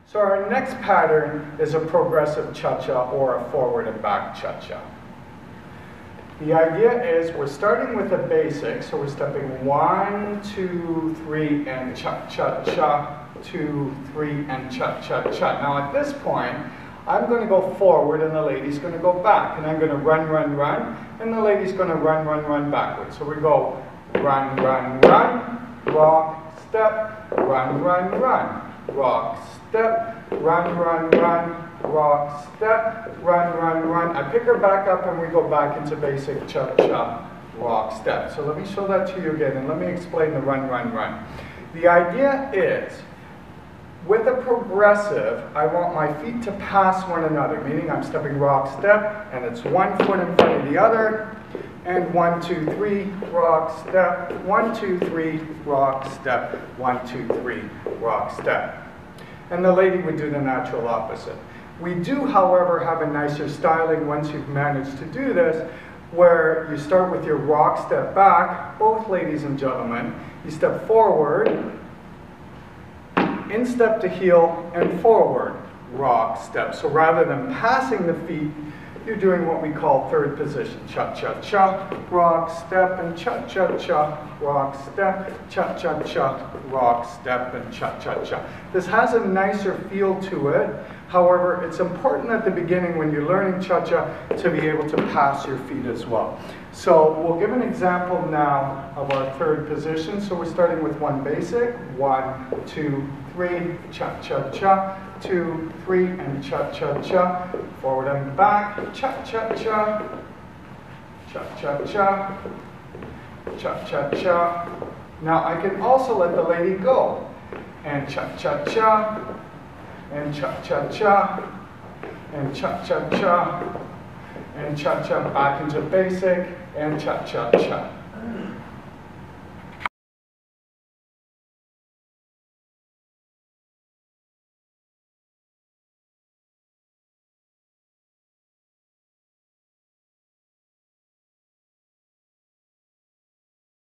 So our next pattern is a progressive cha-cha or a forward and back cha-cha. The idea is we're starting with a basic, so we're stepping 1, 2, 3, and cha-cha-cha, 2, 3, and cha-cha-cha. Now at this point, I'm going to go forward and the lady's going to go back. And I'm going to run, run, run, and the lady's going to run, run, run backwards. So we go run, run, run, rock, step, run, run, run, rock, step, run, run, run, rock, step, run, run, run. I pick her back up and we go back into basic cha-cha, rock, step. So let me show that to you again and let me explain the run, run, run. The idea is, with a progressive, I want my feet to pass one another, meaning I'm stepping rock, step, and it's one foot in front of the other, and 1, 2, 3, rock, step, 1, 2, 3, rock, step, 1, 2, 3, rock, step. And the lady would do the natural opposite. We do, however, have a nicer styling once you've managed to do this, where you start with your rock, step back, both ladies and gentlemen. You step forward, instep to heel, and forward, rock, step. So rather than passing the feet, you're doing what we call third position. Cha-cha-cha, rock, step, and cha-cha-cha, rock, step, cha-cha-cha, rock, step, and cha-cha-cha. This has a nicer feel to it. However, it's important at the beginning when you're learning cha-cha to be able to pass your feet as well. So we'll give an example now of our third position. So we're starting with one basic, 1, 2, 3, cha-cha-cha, 2, 3, and cha-cha-cha, forward and back, cha-cha-cha, cha-cha-cha, cha-cha-cha. Now I can also let the lady go, and cha-cha-cha, and cha-cha-cha, and cha-cha-cha, and cha-cha back into basic, and cha-cha-cha.